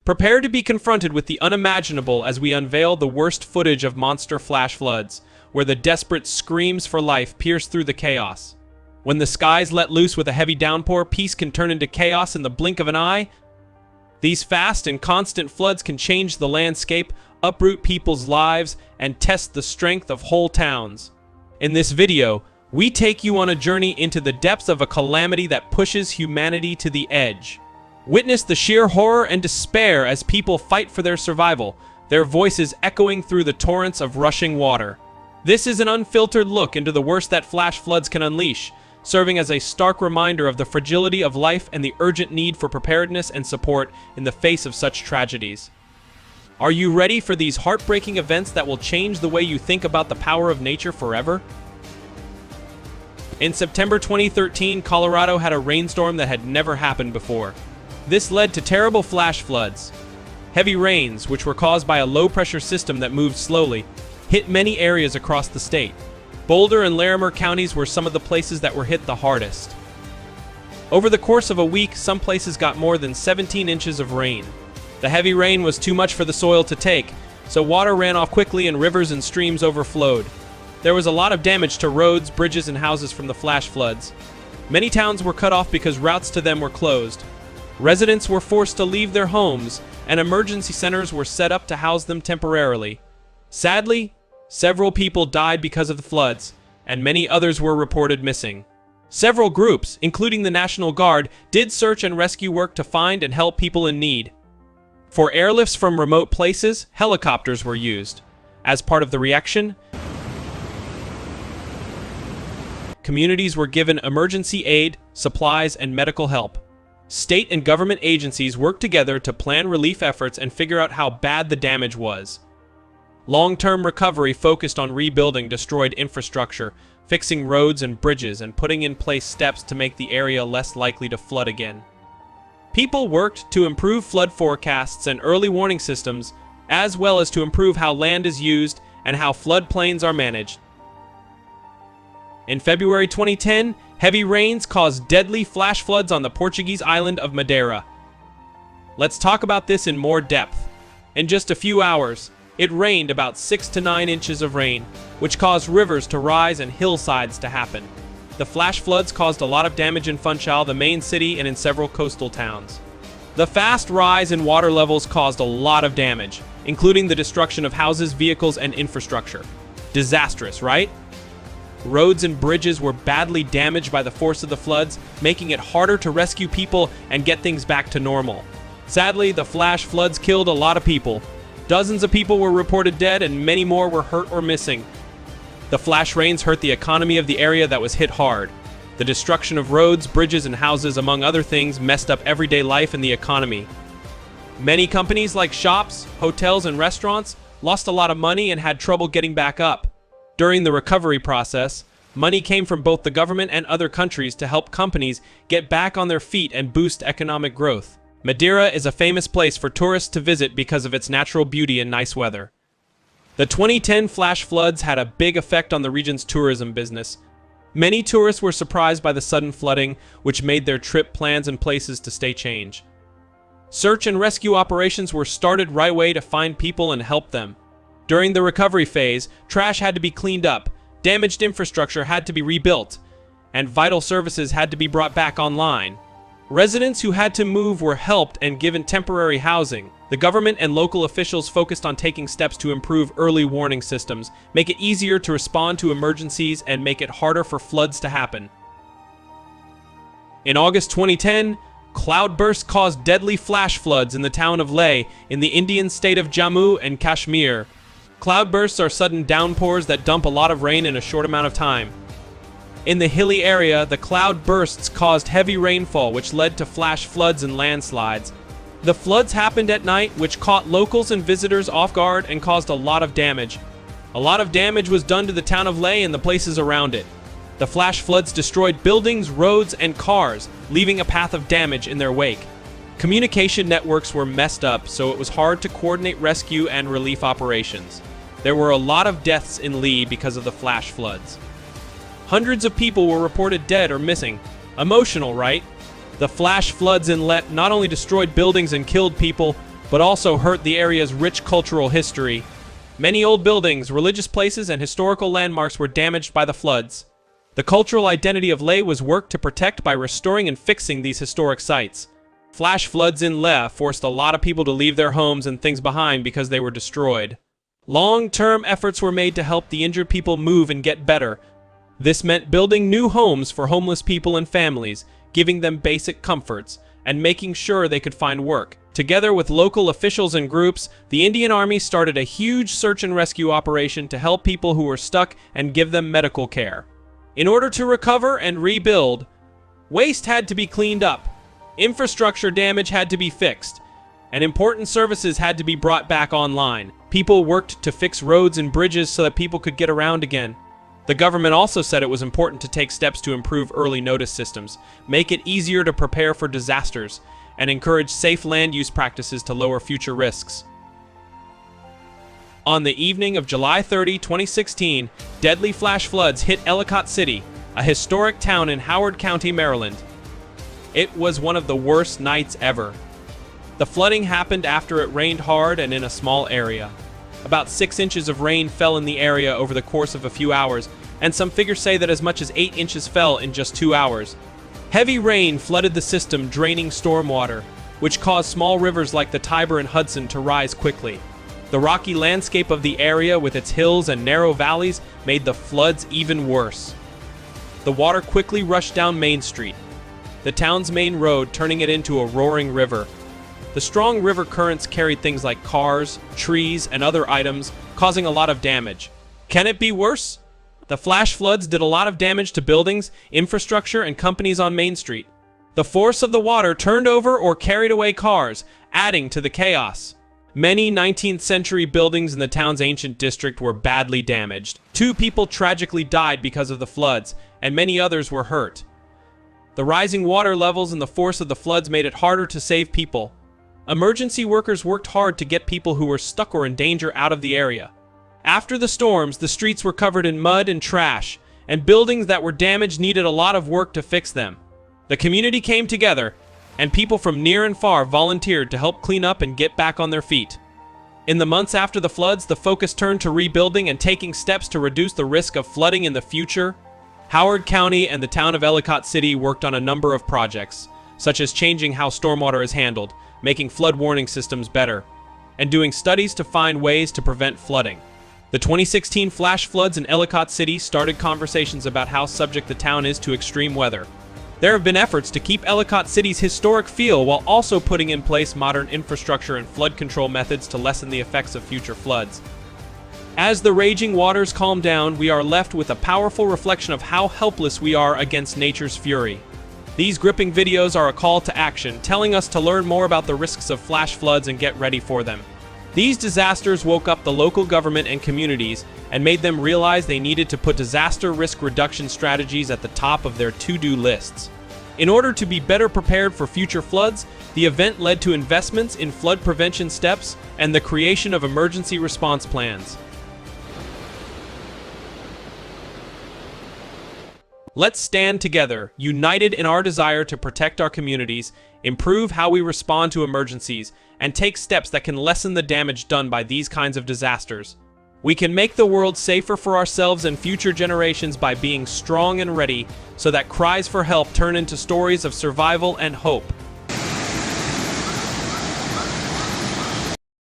Prepare to be confronted with the unimaginable as we unveil the worst footage of monster flash floods, where the desperate screams for life pierce through the chaos. When the skies let loose with a heavy downpour, peace can turn into chaos in the blink of an eye. These fast and constant floods can change the landscape, uproot people's lives, and test the strength of whole towns. In this video, we take you on a journey into the depths of a calamity that pushes humanity to the edge. Witness the sheer horror and despair as people fight for their survival, their voices echoing through the torrents of rushing water. This is an unfiltered look into the worst that flash floods can unleash, serving as a stark reminder of the fragility of life and the urgent need for preparedness and support in the face of such tragedies. Are you ready for these heartbreaking events that will change the way you think about the power of nature forever? In September 2013, Colorado had a rainstorm that had never happened before. This led to terrible flash floods. Heavy rains, which were caused by a low-pressure system that moved slowly, hit many areas across the state. Boulder and Larimer counties were some of the places that were hit the hardest. Over the course of a week, some places got more than 17 inches of rain. The heavy rain was too much for the soil to take, so water ran off quickly and rivers and streams overflowed. There was a lot of damage to roads, bridges, and houses from the flash floods. Many towns were cut off because routes to them were closed. Residents were forced to leave their homes, and emergency centers were set up to house them temporarily. Sadly, several people died because of the floods, and many others were reported missing. Several groups, including the National Guard, did search and rescue work to find and help people in need. For airlifts from remote places, helicopters were used. As part of the reaction, communities were given emergency aid, supplies, and medical help. State and government agencies worked together to plan relief efforts and figure out how bad the damage was. Long-term recovery focused on rebuilding destroyed infrastructure, fixing roads and bridges, and putting in place steps to make the area less likely to flood again. People worked to improve flood forecasts and early warning systems, as well as to improve how land is used and how floodplains are managed. In February 2010, heavy rains caused deadly flash floods on the Portuguese island of Madeira. Let's talk about this in more depth. In just a few hours, it rained about 6 to 9 inches of rain, which caused rivers to rise and hillsides to happen. The flash floods caused a lot of damage in Funchal, the main city, and in several coastal towns. The fast rise in water levels caused a lot of damage, including the destruction of houses, vehicles, and infrastructure. Disastrous, right? Roads and bridges were badly damaged by the force of the floods, making it harder to rescue people and get things back to normal. Sadly, the flash floods killed a lot of people. Dozens of people were reported dead and many more were hurt or missing. The flash rains hurt the economy of the area that was hit hard. The destruction of roads, bridges, and houses, among other things, messed up everyday life and the economy. Many companies like shops, hotels, and restaurants lost a lot of money and had trouble getting back up. During the recovery process, money came from both the government and other countries to help companies get back on their feet and boost economic growth. Madeira is a famous place for tourists to visit because of its natural beauty and nice weather. The 2010 flash floods had a big effect on the region's tourism business. Many tourists were surprised by the sudden flooding, which made their trip plans and places to stay change. Search and rescue operations were started right away to find people and help them. During the recovery phase, trash had to be cleaned up, damaged infrastructure had to be rebuilt, and vital services had to be brought back online. Residents who had to move were helped and given temporary housing. The government and local officials focused on taking steps to improve early warning systems, make it easier to respond to emergencies, and make it harder for floods to happen. In August 2010, cloudbursts caused deadly flash floods in the town of Leh in the Indian state of Jammu and Kashmir. Cloudbursts are sudden downpours that dump a lot of rain in a short amount of time. In the hilly area, the cloud bursts caused heavy rainfall, which led to flash floods and landslides. The floods happened at night, which caught locals and visitors off guard and caused a lot of damage. A lot of damage was done to the town of Leh and the places around it. The flash floods destroyed buildings, roads, and cars, leaving a path of damage in their wake. Communication networks were messed up, so it was hard to coordinate rescue and relief operations. There were a lot of deaths in Leh because of the flash floods. Hundreds of people were reported dead or missing. Emotional, right? The flash floods in Leh not only destroyed buildings and killed people, but also hurt the area's rich cultural history. Many old buildings, religious places, and historical landmarks were damaged by the floods. The cultural identity of Leh was worked to protect by restoring and fixing these historic sites. Flash floods in Leh forced a lot of people to leave their homes and things behind because they were destroyed. Long-term efforts were made to help the injured people move and get better. This meant building new homes for homeless people and families, giving them basic comforts, and making sure they could find work. Together with local officials and groups, the Indian Army started a huge search and rescue operation to help people who were stuck and give them medical care. In order to recover and rebuild, waste had to be cleaned up, infrastructure damage had to be fixed, and important services had to be brought back online. People worked to fix roads and bridges so that people could get around again. The government also said it was important to take steps to improve early notice systems, make it easier to prepare for disasters, and encourage safe land use practices to lower future risks. On the evening of July 30, 2016, deadly flash floods hit Ellicott City, a historic town in Howard County, Maryland. It was one of the worst nights ever. The flooding happened after it rained hard and in a small area. About 6 inches of rain fell in the area over the course of a few hours, and some figures say that as much as 8 inches fell in just 2 hours. Heavy rain flooded the system, draining stormwater, which caused small rivers like the Tiber and Hudson to rise quickly. The rocky landscape of the area with its hills and narrow valleys made the floods even worse. The water quickly rushed down Main Street, the town's main road, turning it into a roaring river. The strong river currents carried things like cars, trees, and other items, causing a lot of damage. Can it be worse? The flash floods did a lot of damage to buildings, infrastructure, and companies on Main Street. The force of the water turned over or carried away cars, adding to the chaos. Many 19th century buildings in the town's ancient district were badly damaged. 2 people tragically died because of the floods, and many others were hurt. The rising water levels and the force of the floods made it harder to save people. Emergency workers worked hard to get people who were stuck or in danger out of the area. After the storms, the streets were covered in mud and trash, and buildings that were damaged needed a lot of work to fix them. The community came together, and people from near and far volunteered to help clean up and get back on their feet. In the months after the floods, the focus turned to rebuilding and taking steps to reduce the risk of flooding in the future. Howard County and the town of Ellicott City worked on a number of projects, such as changing how stormwater is handled, making flood warning systems better, and doing studies to find ways to prevent flooding. The 2016 flash floods in Ellicott City started conversations about how subject the town is to extreme weather. There have been efforts to keep Ellicott City's historic feel while also putting in place modern infrastructure and flood control methods to lessen the effects of future floods. As the raging waters calm down, we are left with a powerful reflection of how helpless we are against nature's fury. These gripping videos are a call to action, telling us to learn more about the risks of flash floods and get ready for them. These disasters woke up the local government and communities and made them realize they needed to put disaster risk reduction strategies at the top of their to-do lists. In order to be better prepared for future floods, the event led to investments in flood prevention steps and the creation of emergency response plans. Let's stand together, united in our desire to protect our communities, improve how we respond to emergencies, and take steps that can lessen the damage done by these kinds of disasters. We can make the world safer for ourselves and future generations by being strong and ready, so that cries for help turn into stories of survival and hope.